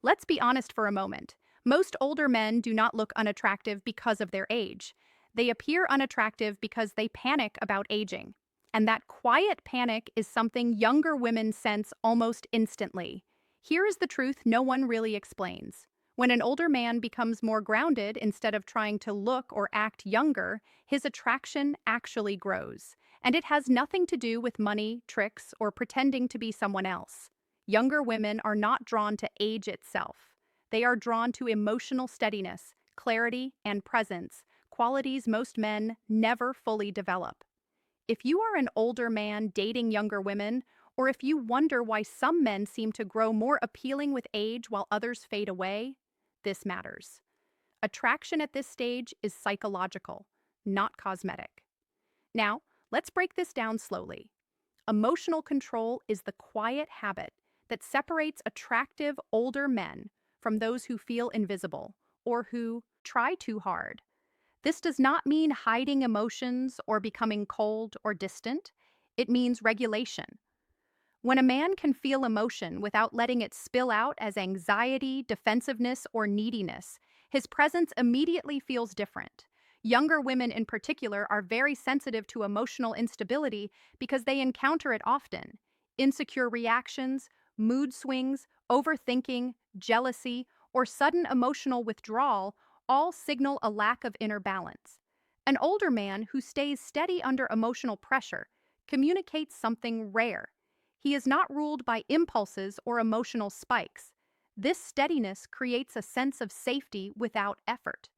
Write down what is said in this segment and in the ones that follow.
Let's be honest for a moment. Most older men do not look unattractive because of their age. They appear unattractive because they panic about aging. And that quiet panic is something younger women sense almost instantly. Here is the truth no one really explains. When an older man becomes more grounded instead of trying to look or act younger, his attraction actually grows. And it has nothing to do with money, tricks, or pretending to be someone else. Younger women are not drawn to age itself. They are drawn to emotional steadiness, clarity, and presence, qualities most men never fully develop. If you are an older man dating younger women, or if you wonder why some men seem to grow more appealing with age while others fade away, this matters. Attraction at this stage is psychological, not cosmetic. Now, let's break this down slowly. Emotional control is the quiet habit that separates attractive older men from those who feel invisible or who try too hard. This does not mean hiding emotions or becoming cold or distant. It means regulation. When a man can feel emotion without letting it spill out as anxiety, defensiveness, or neediness, his presence immediately feels different. Younger women in particular are very sensitive to emotional instability because they encounter it often. Insecure reactions, mood swings, overthinking, jealousy, or sudden emotional withdrawal all signal a lack of inner balance. An older man who stays steady under emotional pressure communicates something rare. He is not ruled by impulses or emotional spikes. This steadiness creates a sense of safety without effort.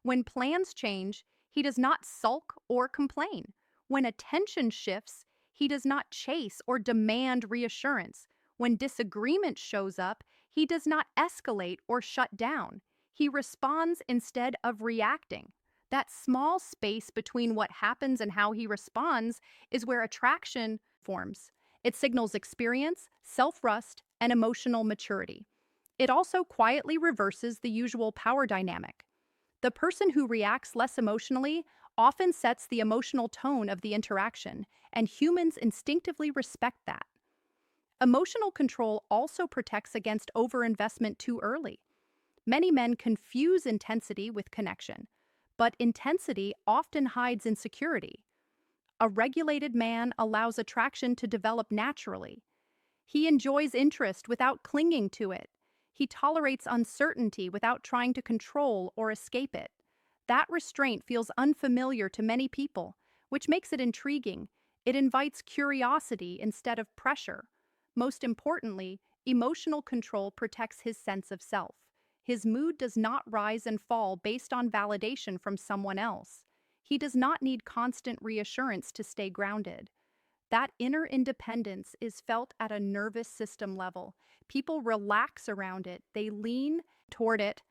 When plans change, he does not sulk or complain. When attention shifts, he does not chase or demand reassurance. When disagreement shows up, he does not escalate or shut down. He responds instead of reacting. That small space between what happens and how he responds is where attraction forms. It signals experience, self-trust, and emotional maturity. It also quietly reverses the usual power dynamic. The person who reacts less emotionally often sets the emotional tone of the interaction, and humans instinctively respect that. Emotional control also protects against overinvestment too early. Many men confuse intensity with connection, but intensity often hides insecurity. A regulated man allows attraction to develop naturally. He enjoys interest without clinging to it. He tolerates uncertainty without trying to control or escape it. That restraint feels unfamiliar to many people, which makes it intriguing. It invites curiosity instead of pressure. Most importantly, emotional control protects his sense of self. His mood does not rise and fall based on validation from someone else. He does not need constant reassurance to stay grounded. That inner independence is felt at a nervous system level. People relax around it, they lean toward it,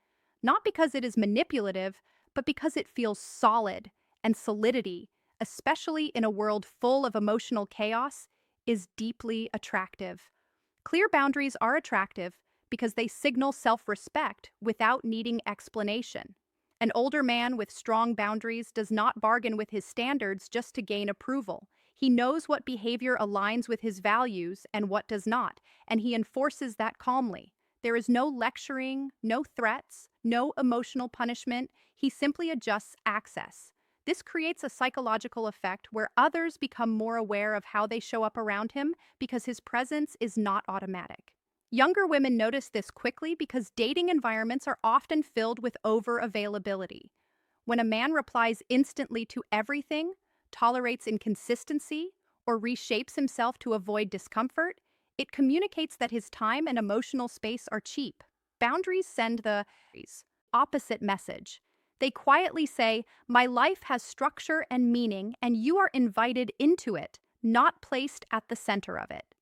not because it is manipulative, but because it feels solid, and solidity, especially in a world full of emotional chaos, is deeply attractive. Clear boundaries are attractive because they signal self-respect without needing explanation. An older man with strong boundaries does not bargain with his standards just to gain approval. He knows what behavior aligns with his values and what does not, and he enforces that calmly. There is no lecturing, no threats, no emotional punishment. He simply adjusts access. This creates a psychological effect where others become more aware of how they show up around him because his presence is not automatic. Younger women notice this quickly because dating environments are often filled with over-availability. When a man replies instantly to everything, tolerates inconsistency, or reshapes himself to avoid discomfort, it communicates that his time and emotional space are cheap. Boundaries send the opposite message. They quietly say, "My life has structure and meaning, and you are invited into it, not placed at the center of it."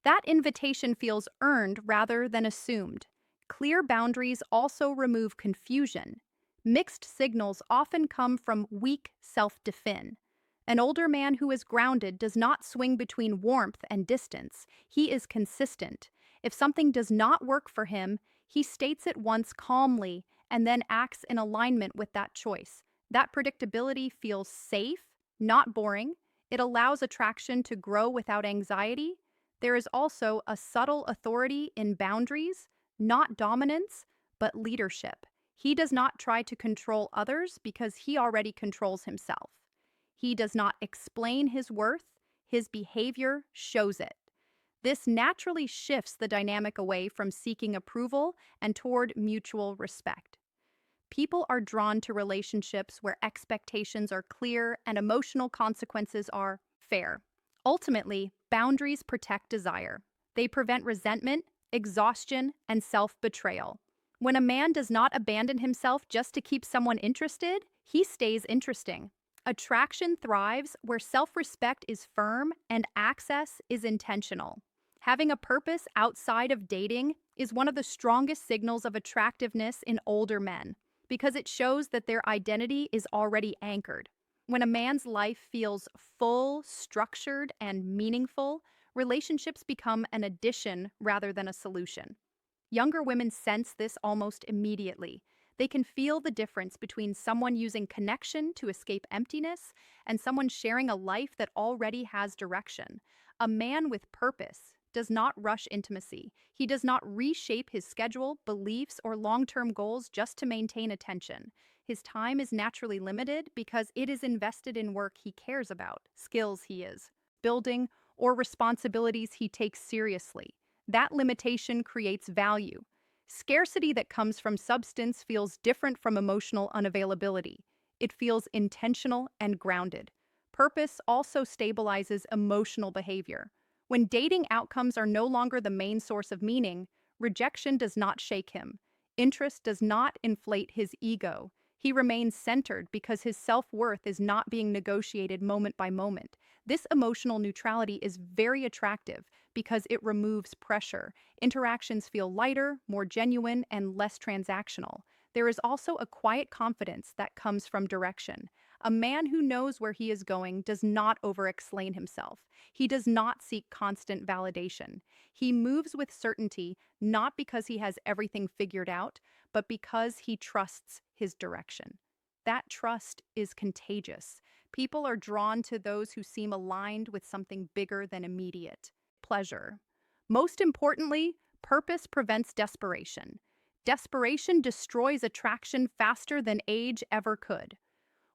That invitation feels earned rather than assumed. Clear boundaries also remove confusion. Mixed signals often come from weak self-defense. An older man who is grounded does not swing between warmth and distance. He is consistent. If something does not work for him, he states it once calmly and then acts in alignment with that choice. That predictability feels safe, not boring. It allows attraction to grow without anxiety. There is also a subtle authority in boundaries, not dominance, but leadership. He does not try to control others because he already controls himself. He does not explain his worth, his behavior shows it. This naturally shifts the dynamic away from seeking approval and toward mutual respect. People are drawn to relationships where expectations are clear and emotional consequences are fair. Ultimately, boundaries protect desire. They prevent resentment, exhaustion, and self-betrayal. When a man does not abandon himself just to keep someone interested, he stays interesting. Attraction thrives where self-respect is firm and access is intentional. Having a purpose outside of dating is one of the strongest signals of attractiveness in older men because it shows that their identity is already anchored. When a man's life feels full, structured, and meaningful, relationships become an addition rather than a solution. Younger women sense this almost immediately. They can feel the difference between someone using connection to escape emptiness and someone sharing a life that already has direction. A man with purpose does not rush intimacy. He does not reshape his schedule, beliefs, or long-term goals just to maintain attention. His time is naturally limited because it is invested in work he cares about, skills he is building, or responsibilities he takes seriously. That limitation creates value. Scarcity that comes from substance feels different from emotional unavailability. It feels intentional and grounded. Purpose also stabilizes emotional behavior. When dating outcomes are no longer the main source of meaning, rejection does not shake him. Interest does not inflate his ego. He remains centered because his self-worth is not being negotiated moment by moment. This emotional neutrality is very attractive because it removes pressure. Interactions feel lighter, more genuine, and less transactional. There is also a quiet confidence that comes from direction. A man who knows where he is going does not over-explain himself. He does not seek constant validation. He moves with certainty, not because he has everything figured out, but because he trusts his direction. That trust is contagious. People are drawn to those who seem aligned with something bigger than immediate pleasure. Most importantly, purpose prevents desperation. Desperation destroys attraction faster than age ever could.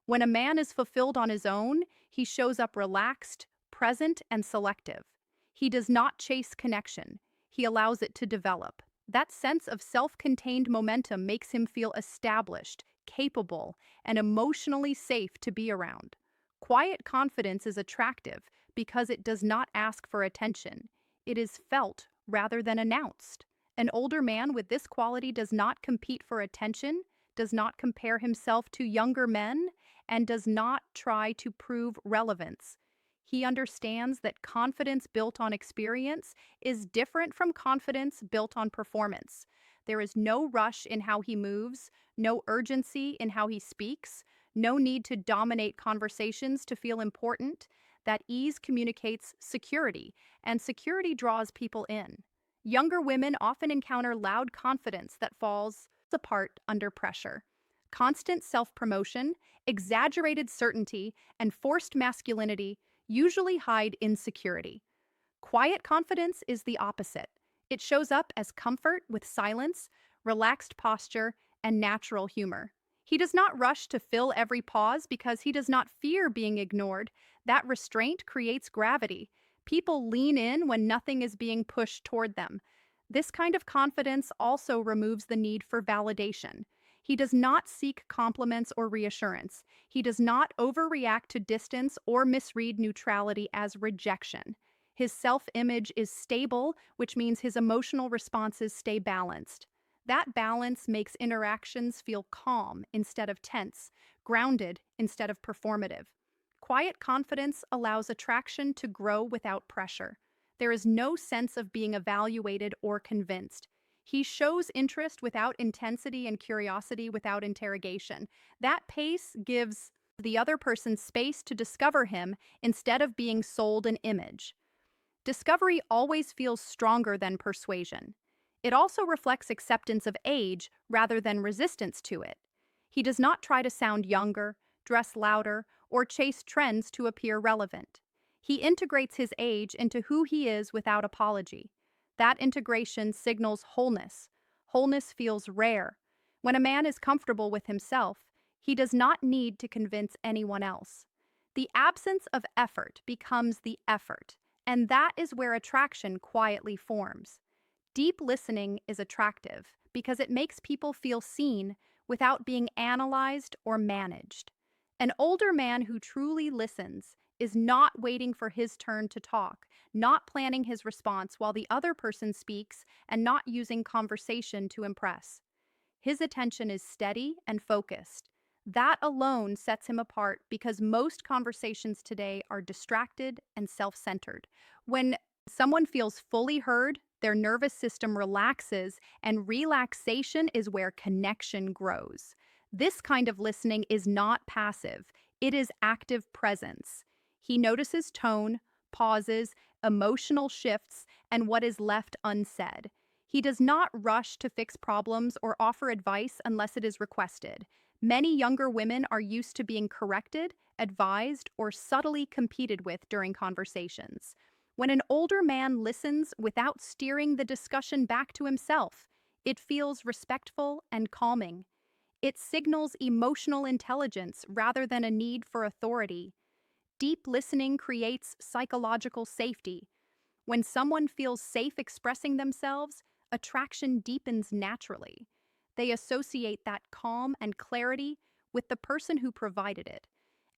When a man is fulfilled on his own, he shows up relaxed, present, and selective. He does not chase connection. He allows it to develop. That sense of self-contained momentum makes him feel established, capable, and emotionally safe to be around. Quiet confidence is attractive because it does not ask for attention. It is felt rather than announced. An older man with this quality does not compete for attention, does not compare himself to younger men, and does not try to prove relevance. He understands that confidence built on experience is different from confidence built on performance. There is no rush in how he moves, no urgency in how he speaks, no need to dominate conversations to feel important. That ease communicates security, and security draws people in. Younger women often encounter loud confidence that falls apart under pressure. Constant self-promotion, exaggerated certainty, and forced masculinity usually hide insecurity. Quiet confidence is the opposite. It shows up as comfort with silence, relaxed posture, and natural humor. He does not rush to fill every pause because he does not fear being ignored. That restraint creates gravity. People lean in when nothing is being pushed toward them. This kind of confidence also removes the need for validation. He does not seek compliments or reassurance. He does not overreact to distance or misread neutrality as rejection. His self-image is stable, which means his emotional responses stay balanced. That balance makes interactions feel calm instead of tense, grounded instead of performative. Quiet confidence allows attraction to grow without pressure. There is no sense of being evaluated or convinced. He shows interest without intensity and curiosity without interrogation. That pace gives the other person space to discover him instead of being sold an image. Discovery always feels stronger than persuasion. It also reflects acceptance of age rather than resistance to it. He does not try to sound younger, dress louder, or chase trends to appear relevant. He integrates his age into who he is without apology. That integration signals wholeness. Wholeness feels rare. When a man is comfortable with himself, he does not need to convince anyone else. The absence of effort becomes the effort, and that is where attraction quietly forms. Deep listening is attractive because it makes people feel seen without being analyzed or managed. An older man who truly listens is not waiting for his turn to talk, not planning his response while the other person speaks, and not using conversation to impress. His attention is steady and focused. That alone sets him apart because most conversations today are distracted and self centered. When someone feels fully heard, their nervous system relaxes, and relaxation is where connection grows. This kind of listening is not passive, it is active presence. He notices tone, pauses, emotional shifts, and what is left unsaid. He does not rush to fix problems or offer advice unless it is requested. Many younger women are used to being corrected, advised, or subtly competed with during conversations. When an older man listens without steering the discussion back to himself, it feels respectful and calming. It signals emotional intelligence rather than a need for authority. Deep listening creates psychological safety. When someone feels safe expressing themselves, attraction deepens naturally. They associate that calm and clarity with the person who provided it,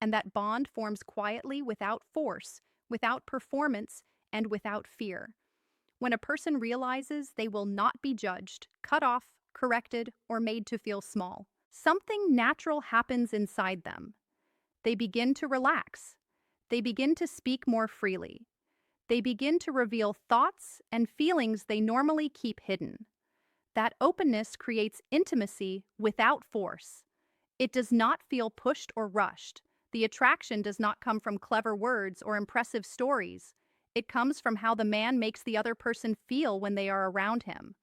and that bond forms quietly without force, without performance, and without fear. When a person realizes they will not be judged, cut off, corrected, or made to feel small, something natural happens inside them. They begin to relax. They begin to speak more freely. They begin to reveal thoughts and feelings they normally keep hidden. That openness creates intimacy without force. It does not feel pushed or rushed. The attraction does not come from clever words or impressive stories. It comes from how the man makes the other person feel when they are around him.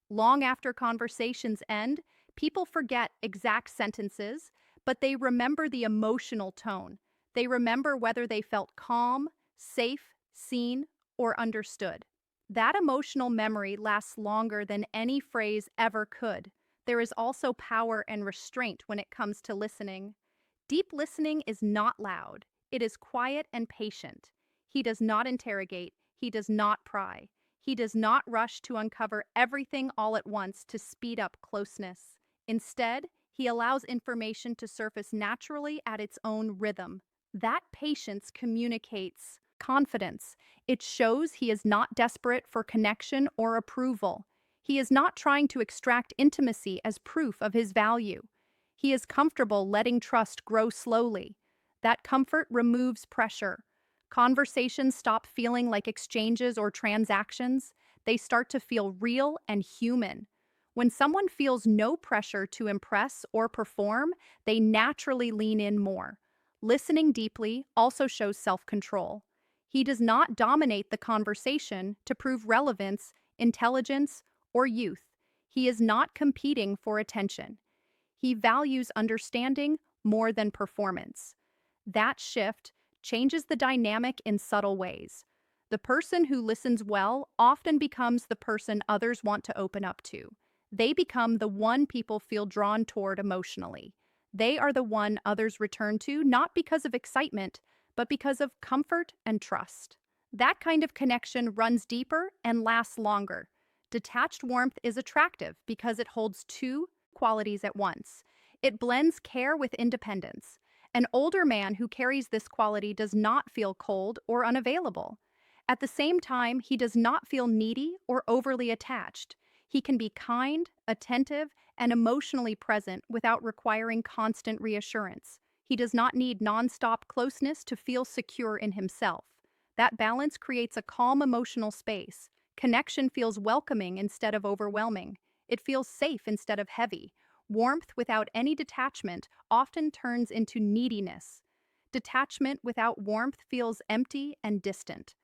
Long after conversations end, people forget exact sentences, but they remember the emotional tone. They remember whether they felt calm, safe, seen, or understood. That emotional memory lasts longer than any phrase ever could. There is also power and restraint when it comes to listening. Deep listening is not loud. It is quiet and patient. He does not interrogate. He does not pry. He does not rush to uncover everything all at once to speed up closeness. Instead, he allows information to surface naturally at its own rhythm. That patience communicates confidence. It shows he is not desperate for connection or approval. He is not trying to extract intimacy as proof of his value. He is comfortable letting trust grow slowly. That comfort removes pressure. Conversations stop feeling like exchanges or transactions. They start to feel real and human. When someone feels no pressure to impress or perform, they naturally lean in more. Listening deeply also shows self-control. He does not dominate the conversation to prove relevance, intelligence, or youth. He is not competing for attention. He values understanding more than performance. That shift changes the dynamic in subtle ways. The person who listens well often becomes the person others want to open up to. They become the one people feel drawn toward emotionally. They are the one others return to not because of excitement, but because of comfort and trust. That kind of connection runs deeper and lasts longer. Detached warmth is attractive because it holds two qualities at once. It blends care with independence. An older man who carries this quality does not feel cold or unavailable. At the same time, he does not feel needy or overly attached. He can be kind, attentive, and emotionally present without requiring constant reassurance. He does not need nonstop closeness to feel secure in himself. That balance creates a calm emotional space. Connection feels welcoming instead of overwhelming. It feels safe instead of heavy. Warmth without any detachment often turns into neediness. Detachment without warmth feels empty and distant.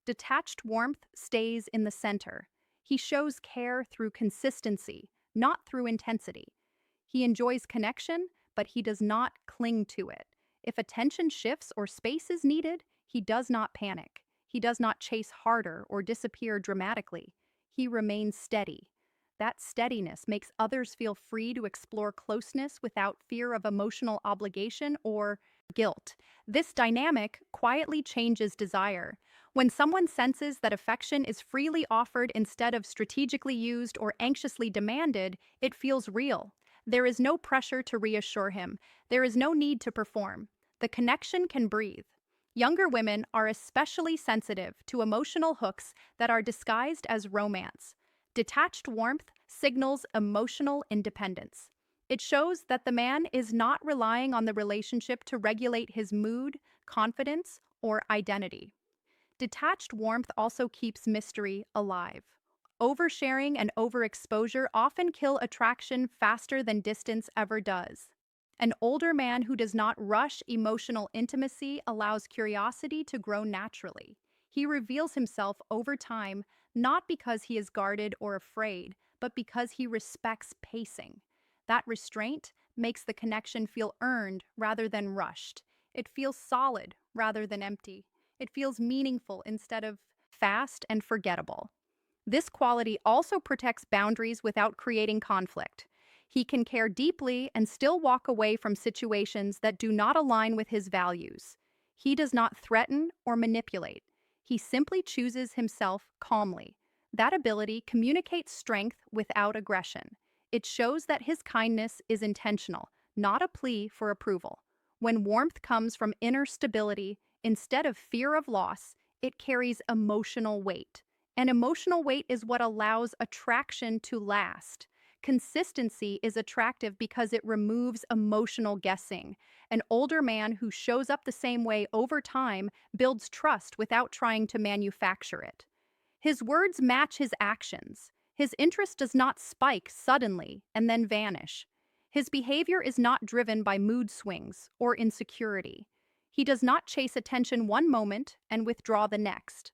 Detached warmth stays in the center. He shows care through consistency, not through intensity. He enjoys connection, but he does not cling to it. If attention shifts or space is needed, he does not panic. He does not chase harder or disappear dramatically. He remains steady. That steadiness makes others feel free to explore closeness without fear of emotional obligation or guilt. This dynamic quietly changes desire. When someone senses that affection is freely offered instead of strategically used or anxiously demanded, it feels real. There is no pressure to reassure him. There is no need to perform. The connection can breathe. Younger women are especially sensitive to emotional hooks that are disguised as romance. Detached warmth signals emotional independence. It shows that the man is not relying on the relationship to regulate his mood, confidence, or identity. Detached warmth also keeps mystery alive. Oversharing and overexposure often kill attraction faster than distance ever does. An older man who does not rush emotional intimacy allows curiosity to grow naturally. He reveals himself over time, not because he is guarded or afraid, but because he respects pacing. That restraint makes the connection feel earned rather than rushed. It feels solid rather than empty. It feels meaningful instead of fast and forgettable. This quality also protects boundaries without creating conflict. He can care deeply and still walk away from situations that do not align with his values. He does not threaten or manipulate. He simply chooses himself calmly. That ability communicates strength without aggression. It shows that his kindness is intentional, not a plea for approval. When warmth comes from inner stability, instead of fear of loss, it carries emotional weight. And emotional weight is what allows attraction to last. Consistency is attractive because it removes emotional guessing. An older man who shows up the same way over time builds trust without trying to manufacture it. His words match his actions. His interest does not spike suddenly and then vanish. His behavior is not driven by mood swings or insecurity. He does not chase attention one moment and withdraw the next.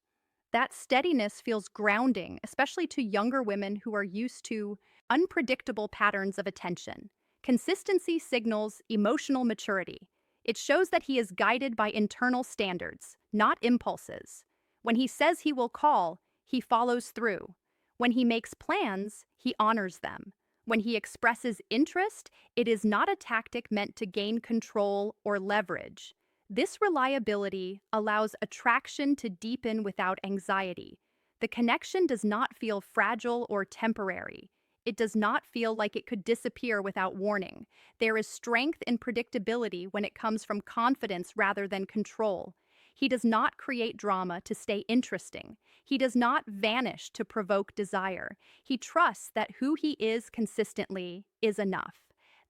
That steadiness feels grounding, especially to younger women who are used to unpredictable patterns of attention. Consistency signals emotional maturity. It shows that he is guided by internal standards, not impulses. When he says he will call, he follows through. When he makes plans, he honors them. When he expresses interest, it is not a tactic meant to gain control or leverage. This reliability allows attraction to deepen without anxiety. The connection does not feel fragile or temporary. It does not feel like it could disappear without warning. There is strength in predictability when it comes from confidence rather than control. He does not create drama to stay interesting. He does not vanish to provoke desire. He trusts that who he is consistently is enough.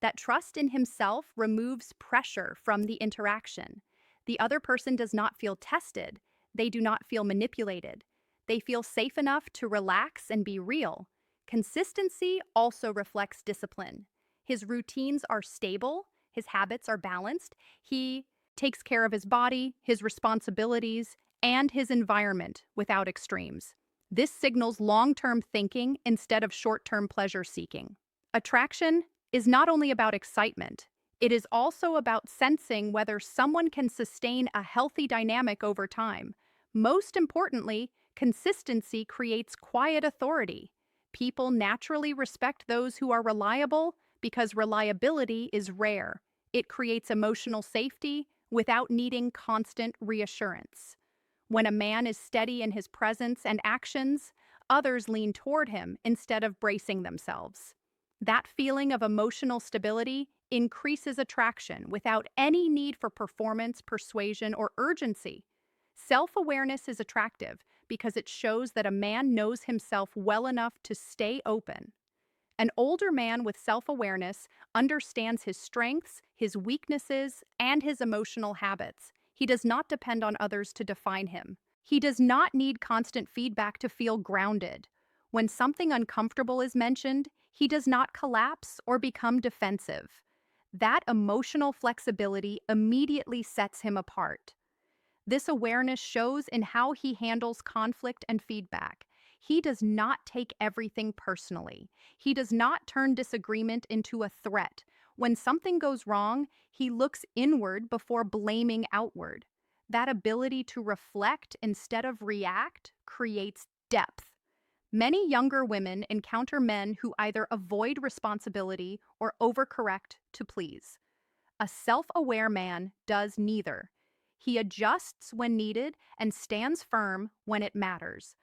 That trust in himself removes pressure from the interaction. The other person does not feel tested. They do not feel manipulated. They feel safe enough to relax and be real. Consistency also reflects discipline. His routines are stable, his habits are balanced. He takes care of his body, his responsibilities, and his environment without extremes. This signals long-term thinking instead of short-term pleasure seeking. Attraction is not only about excitement, it is also about sensing whether someone can sustain a healthy dynamic over time. Most importantly, consistency creates quiet authority. People naturally respect those who are reliable because reliability is rare. It creates emotional safety without needing constant reassurance. When a man is steady in his presence and actions, others lean toward him instead of bracing themselves. That feeling of emotional stability increases attraction without any need for performance, persuasion, or urgency. Self-awareness is attractive because it shows that a man knows himself well enough to stay open. An older man with self-awareness understands his strengths, his weaknesses, and his emotional habits. He does not depend on others to define him. He does not need constant feedback to feel grounded. When something uncomfortable is mentioned, he does not collapse or become defensive. That emotional flexibility immediately sets him apart. This awareness shows in how he handles conflict and feedback. He does not take everything personally. He does not turn disagreement into a threat. When something goes wrong, he looks inward before blaming outward. That ability to reflect instead of react creates depth. Many younger women encounter men who either avoid responsibility or overcorrect to please. A self aware man does neither. He adjusts when needed and stands firm when it matters.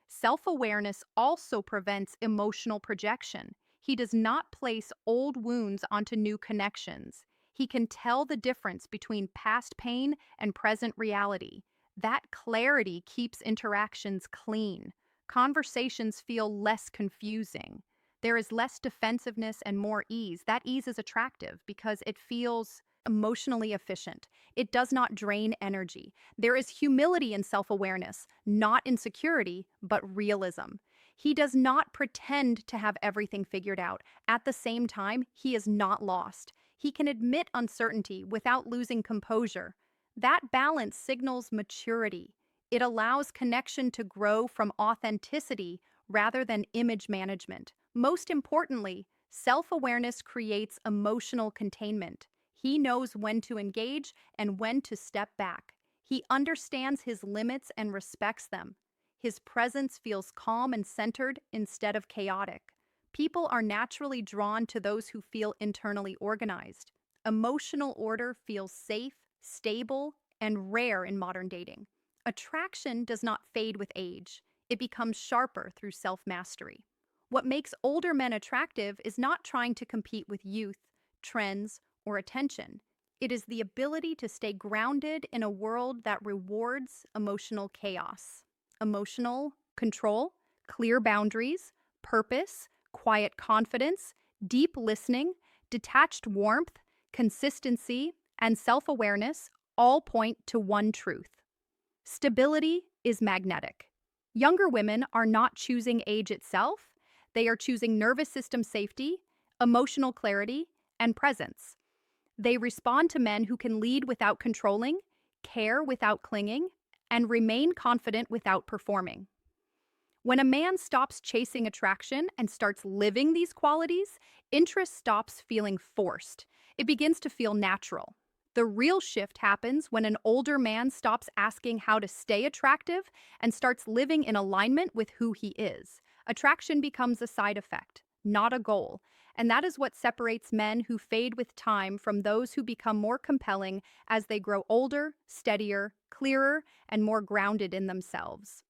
Self awareness also prevents emotional projection. He does not place old wounds onto new connections. He can tell the difference between past pain and present reality. That clarity keeps interactions clean. Conversations feel less confusing. There is less defensiveness and more ease. That ease is attractive because it feels emotionally efficient. It does not drain energy. There is humility in self awareness, not insecurity, but realism. He does not pretend to have everything figured out. At the same time, he is not lost. He can admit uncertainty without losing composure. That balance signals maturity. It allows connection to grow from authenticity rather than image management. Most importantly, self awareness creates emotional containment. He knows when to engage and when to step back. He understands his limits and respects them. His presence feels calm and centered instead of chaotic. People are naturally drawn to those who feel internally organized. Emotional order feels safe, stable, and rare in modern dating. Attraction does not fade with age. It becomes sharper through self-mastery. What makes older men attractive is not trying to compete with youth, trends, or attention. It is the ability to stay grounded in a world that rewards emotional chaos. Emotional control, clear boundaries, purpose, quiet confidence, deep listening, detached warmth, consistency, and self-awareness all point to one truth. Stability is magnetic. Younger women are not choosing age itself, they are choosing nervous system safety, emotional clarity, and presence. They respond to men who can lead without controlling, care without clinging, and remain confident without performing. When a man stops chasing attraction and starts living these qualities, interest stops feeling forced. It begins to feel natural. The real shift happens when an older man stops asking how to stay attractive and starts living in alignment with who he is. Attraction becomes a side effect, not a goal. And that is what separates men who fade with time from those who become more compelling as they grow older, steadier, clearer, and more grounded in themselves.